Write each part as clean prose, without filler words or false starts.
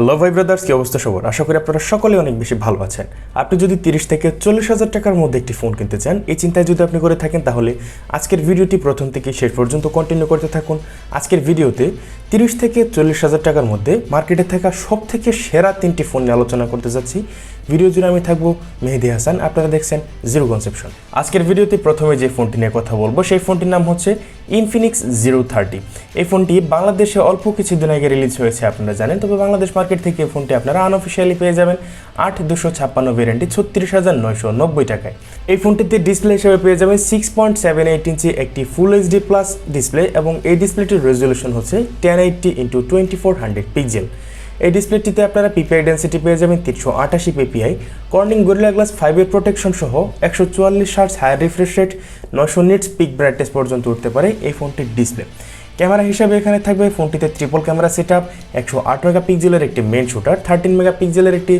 Hello ভাই brothers, কি অবস্থা সবার? আশা করি আপনারা সকলে অনেক বেশি ভালো আছেন। আপনি যদি 30 থেকে 40,000 টাকার মধ্যে একটি ফোন কিনতে চান, এই চিন্তায় যদি আপনি করে থাকেন, তাহলে আজকের ভিডিওটি প্রথম থেকে শেষ পর্যন্ত কন্টিনিউ করতে থাকুন। আজকের ভিডিওতে 30 থেকে 40,000 টাকার মধ্যে মার্কেটে থাকা সব থেকে সেরা 3টি ফোন নিয়ে আলোচনা করতে যাচ্ছি। ভিডিও জুড়ে আমি থাকবো মেহেদি হাসান, আপনারা দেখছেন জিরো কনসেপশন। আজকের ভিডিওতে প্রথমে যে ফোনটি নিয়ে কথা বলবো সেই ফোনটির নাম হচ্ছে ইনফিনিক্স 030। এই ফোনটি বাংলাদেশে অল্প কিছুদিন আগে রিলিজ হয়েছে, আপনারা জানেন। তবে বাংলাদেশ মার্কেট থেকে এই ফোনটি আপনারা আনঅফিসিয়ালি পেয়ে যাবেন 8256 ভ্যারিয়েন্টে 36,990 টাকায়। এই ফোনটিতে ডিসপ্লে হিসেবে পেয়ে যাবেন 6.78 ইঞ্চি একটি ফুল এইচডি প্লাস ডিসপ্লে, এবং এই ডিসপ্লেটির রেজলিউশন হচ্ছে 1080x2400 পিক্সেল। এই ডিসপ্লেটিতে আপনারা পিপিআই ডেন্সিটি পেয়ে যাবেন 388 পিপিআই, কর্নিং গরিলা গ্লাস 5 এর প্রোটেকশন সহ 144 hertz higher refresh rate, 900 nits peak brightness পর্যন্ত উঠতে পারে এই ফোনটির ডিসপ্লে। ক্যামেরা হিসাবে এখানে থাকবে ফোনটিতে ট্রিপল ক্যামেরা সেট আপ, 108 মেগাপিক্সেলের একটি মেইন শুটার, 13 মেগাপিক্সেলের একটি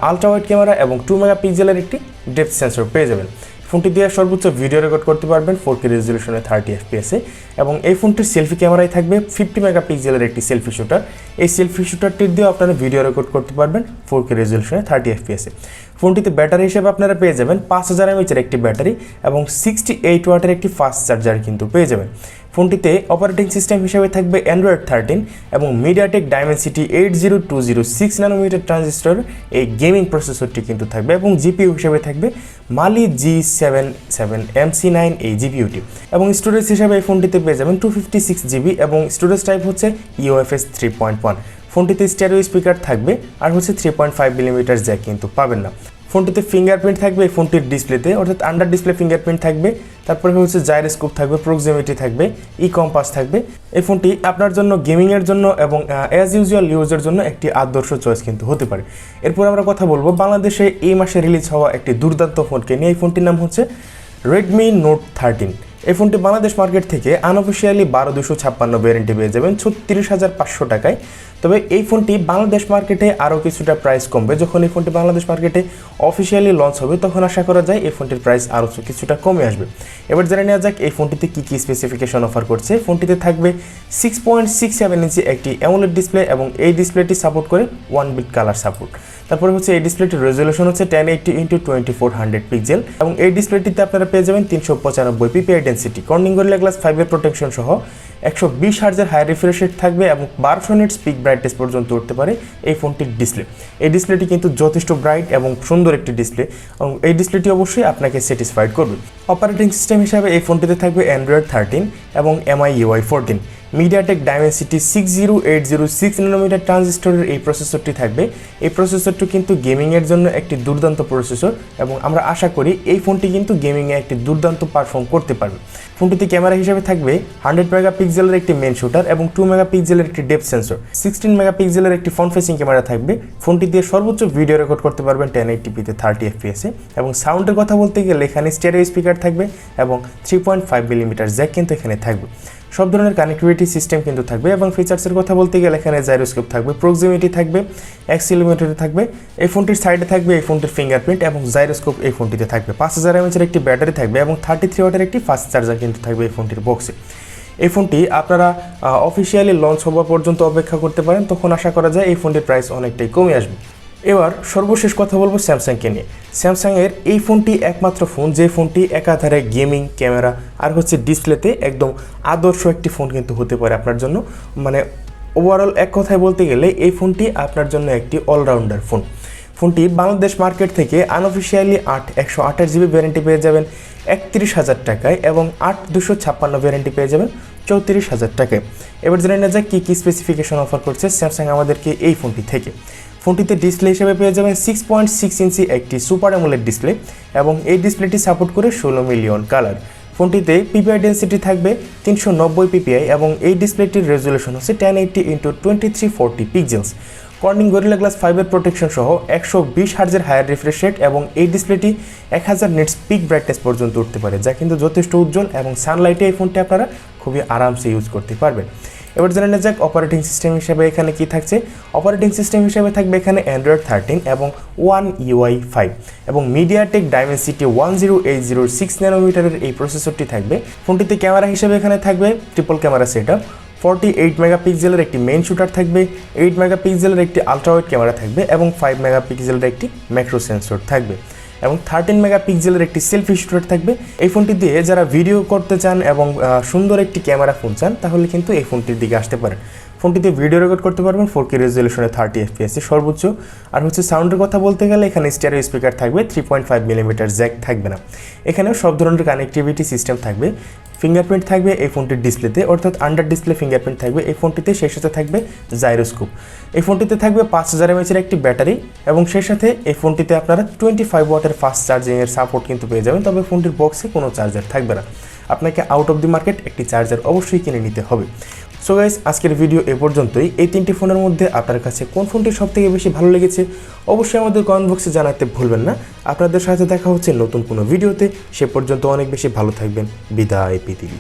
আলট্রা ওয়াইড ক্যামেরা এবং 2 মেগাপিক্সেলের একটি ডেপথ সেন্সর পেয়ে যাবেন। ফোনটি দিয়ে সর্বোচ্চ ভিডিও রেকর্ড করতে পারবেন 4K রেজলিউশনে 30 এফপিএসে, এবং এই ফোনটির সেলফি ক্যামেরায় থাকবে 50 মেগাপিক্সেলের একটি সেলফি শুটার। এই সেলফি শুটারটির দিয়েও আপনারা ভিডিও রেকর্ড করতে পারবেন 4K রেজলিউশনে 30 এফপিএসে। ফোনটিতে ব্যাটারি হিসেবে আপনারা পেয়ে যাবেন 5000 mAh একটি ব্যাটারি এবং 68 ওয়াটের একটি ফাস্ট চার্জার কিন্তু পেয়ে যাবেন। ফোনটিতে অপারেটিং সিস্টেম হিসেবে থাকবে অ্যান্ড্রয়েড 13 এবং মিডিয়াটেক ডাইমেনসিটি 80206 ন্যানোমিটার ট্রানজিস্টর এই গেমিং প্রসেসরটি কিন্তু থাকবে, এবং জিপিইউ হিসেবে থাকবে মালি G77MC9 এই জিপিইউটি, এবং স্টোরেজ হিসেবে এই ফোনটিতে পেয়ে যাবেন 256 জিবি এবং স্টোরেজ টাইপ হচ্ছে UFS 3.1। ফোনটিতে স্টেরিও স্পিকার থাকবে আর হচ্ছে 3.5 মিলিমিটার জ্যাক কিন্তু পাবেন না। ফোনটিতে ফিঙ্গারপ্রিন্ট থাকবে এই ফোনটির ডিসপ্লেতে, অর্থাৎ আন্ডার ডিসপ্লে ফিঙ্গারপ্রিন্ট থাকবে। তারপরে হচ্ছে জাইরোস্কোপ থাকবে, প্রক্সিমিটি থাকবে, ই কম্পাস থাকবে। এই ফোনটি আপনার জন্য গেমিংয়ের জন্য এবং অ্যাজ ইউজুয়াল ইউজের জন্য একটি আদর্শ চয়েস কিন্তু হতে পারে। এরপর আমরা কথা বলবো বাংলাদেশে এই মাসে রিলিজ হওয়া একটি দুর্দান্ত ফোনকে নিয়ে। এই ফোনটির নাম হচ্ছে রেডমি নোট 13। এই ফোনটি বাংলাদেশ মার্কেট থেকে আনঅফিসিয়ালি 12256 ভ্যারিয়েন্টে পেয়ে যাবেন 36,500 টাকায়। তবে এই ফোনটি বাংলাদেশ মার্কেটে আরও কিছুটা প্রাইস কমবে। যখন এই ফোনটি বাংলাদেশ মার্কেটে অফিসিয়ালি লঞ্চ হবে, তখন আশা করা যায় এই ফোনটির প্রাইস আরও কিছুটা কমে আসবে। এবার জেনে নেওয়া যাক এই ফোনটিতে কী কী স্পেসিফিকেশন অফার করছে। ফোনটিতে থাকবে 6.67 ইঞ্চি একটি অ্যামোলেড ডিসপ্লে, এবং এই ডিসপ্লেটি সাপোর্ট করে 1 বিট কালার সাপোর্ট। তারপরে হচ্ছে এই ডিসপ্লেটির রেজলিউশন হচ্ছে 1080x2400 পিক্সেল, এবং এই ডিসপ্লেটিতে আপনারা পেয়ে যাবেন 395 PPI density, Corning gorilla glass 5 এর প্রোটেকশন সহ 120 হার্টজের হায়ার রিফ্রেশ রেট থাকবে, এবং 1200 নিটস পিক ব্রাইটনেস পর্যন্ত উঠতে পারে এই ফোনটির ডিসপ্লে। এই ডিসপ্লেটি কিন্তু যথেষ্ট ব্রাইট এবং সুন্দর একটি ডিসপ্লে, এবং এই ডিসপ্লেটি অবশ্যই আপনাকে স্যাটিসফাইড করবে। অপারেটিং সিস্টেম হিসাবে এই ফোনটিতে থাকবে অ্যান্ড্রয়েড 13 এবং MIUI 14। মিডিয়াটেক ডাইমেনসিটি 60806 ন্যানোমিটার ট্রানজিস্টরের এই প্রসেসরটি থাকবে। এই প্রসেসরটি কিন্তু গেমিংয়ের জন্য একটি দুর্দান্ত প্রসেসর, এবং আমরা আশা করি এই ফোনটি কিন্তু গেমিংয়ে একটি দুর্দান্ত পারফর্ম করতে পারবে। ফোনটিতে ক্যামেরা হিসেবে থাকবে 100 মেগাপিক্সেলের একটি মেইন শুটার এবং 2 মেগাপিক্সেলের একটি ডেপথ সেন্সর, 16 মেগাপিক্সেলের একটি ফ্রন্ট ফেসিং ক্যামেরা থাকবে। ফোনটি দিয়ে সর্বোচ্চ ভিডিও রেকর্ড করতে পারবেন 1080p-তে 30 এফপিএসে, এবং সাউন্ডের কথা বলতে গেলে এখানে স্টেরিও স্পিকার থাকবে এবং 3.5 মিলিমিটার জ্যাক কিন্তু এখানে থাকবে। সব ধরনের কানেক্টিভিটি সিস্টেম কিন্তু থাকবে, এবং ফিচার্সের কথা বলতে গেলে এখানে জাইরোস্কোপ থাকবে, প্রক্সিমিটি থাকবে, অ্যাক্সিলোমিটার থাকবে। এই ফোনটির সাইডে থাকবে এই ফোনটির ফিঙ্গারপ্রিন্ট এবং জাইরোস্কোপ এই ফোনটিতে থাকবে। 5000 mAh একটি ব্যাটারি থাকবে, এবং 33 ওয়াটের একটি ফাস্ট চার্জার কিন্তু থাকবে এই ফোনটির বক্সে। এই ফোনটি আপনারা অফিসিয়ালি লঞ্চ হওয়া পর্যন্ত অপেক্ষা করতে পারেন, তখন আশা করা যায় এই ফোনটির প্রাইস অনেকটাই কমে আসবে। এবার সর্বশেষ কথা বলবো স্যামসাংকে নিয়ে। স্যামসাংয়ের এই ফোনটি একমাত্র ফোন যে ফোনটি একাধারে গেমিং, ক্যামেরা আর হচ্ছে ডিসপ্লেতে একদম আদর্শ একটি ফোন কিন্তু হতে পারে আপনার জন্য। মানে ওভারঅল এক কথায় বলতে গেলে এই ফোনটি আপনার জন্য একটি অলরাউন্ডার ফোন। ফোনটি বাংলাদেশ মার্কেট থেকে আনঅফিসিয়ালি 128 জিবি ভ্যারিয়েন্টে পেয়ে যাবেন 31,000 টাকায়, এবং 8256 ভ্যারিয়েন্টে পেয়ে যাবেন 34,000 টাকায়। এবার জেনে নেওয়া যাক কী কী স্পেসিফিকেশন অফার করছে স্যামসাং আমাদেরকে এই ফোনটি থেকে। ফোনটিতে ডিসপ্লে হিসেবে পেয়ে যাবেন 6.6 ইঞ্চি একটি সুপার অ্যামোলেড ডিসপ্লে, এবং এই ডিসপ্লেটি সাপোর্ট করে 16 মিলিয়ন কালার। ফোনটিতে পিপিআই ডেন্সিটি থাকবে 390 পিপিআই, এবং এই ডিসপ্লেটির রেজলিউশন হচ্ছে 1080x2340 pixels. Corning gorilla glass 5 এর প্রোটেকশন সহ 120 হার্টজের হায়ার রিফ্রেশ রেট, এবং এই ডিসপ্লেটি 1000 নিটস পিক ব্রাইটনেস পর্যন্ত উঠতে পারে, যা কিন্তু যথেষ্ট উজ্জ্বল, এবং সানলাইটে এই ফোনটি আপনারা খুবই আরামসে ইউজ করতে পারবেন। এবার জেনে নেওয়া যাক অপারেটিং সিস্টেম হিসেবে এখানে কি থাকছে। অপারেটিং সিস্টেম হিসেবে থাকবে এখানে অ্যান্ড্রয়েড 13 এবং One UI 5 এবং মিডিয়াটেক ডাইমেনসিটি 10806 ন্যানোমিটারের এই প্রসেসরটি থাকবে। ফোনটিতে ক্যামেরা হিসেবে এখানে থাকবে ট্রিপল ক্যামেরা সেটআপ, 48 মেগাপিক্সেলের একটি মেইন শুটার থাকবে, 8 মেগাপিক্সেলের একটি আলট্রাওয়াইড ক্যামেরা থাকবে এবং 5 মেগাপিক্সেলের একটি ম্যাক্রো সেন্সর থাকবে এবং 13 মেগাপিক্সেলের একটি সেলফি শুটার থাকবে। এই ফোনটি দিয়ে যারা ভিডিও করতে চান এবং সুন্দর একটি ক্যামেরা ফোন চান তাহলে কিন্তু এই ফোনটির দিকে আসতে পারেন। ফোনটিতে ভিডিও রেকর্ড করতে পারবেন 4K রেজলিউশনে 30 FPS সর্বোচ্চ। আর সাউন্ডের কথা বলতে গেলে এখানে স্টেরিও স্পিকার থাকবে, 3.5 মিলিমিটার জ্যাক থাকবে না। এখানেও সব ধরনের কানেক্টিভিটি সিস্টেম থাকবে। ফিঙ্গারপ্রিন্ট থাকবে এই ফোনটির ডিসপ্লেতে, অর্থাৎ আন্ডার ডিসপ্লে ফিঙ্গারপ্রিন্ট থাকবে এই ফোনটিতে। সেই সাথে থাকবে জাইরোস্কোপ। এই ফোনটিতে থাকবে 5000 mAh একটি ব্যাটারি এবং সেই সাথে এই ফোনটিতে আপনারা 25 ওয়াটের ফাস্ট চার্জিংয়ের সাপোর্ট কিন্তু পেয়ে যাবেন। তবে ফোনটির বক্সে কোনো চার্জার থাকবে না, আপনাকে আউট অফ দি মার্কেট একটি চার্জার অবশ্যই কিনে নিতে হবে। সো গাইস, আজকের ভিডিও এ পর্যন্তই। এই 3টি ফোনের মধ্যে আপনার কাছে কোন ফোনটি সবথেকে বেশি ভালো লেগেছে অবশ্যই আমাদের কমেন্ট বক্সে জানাতে ভুলবেন না। আপনাদের সাথে দেখা হচ্ছে নতুন কোনো ভিডিওতে। সে পর্যন্ত অনেক বেশি ভালো থাকবেন। বিদায় পৃথিবী।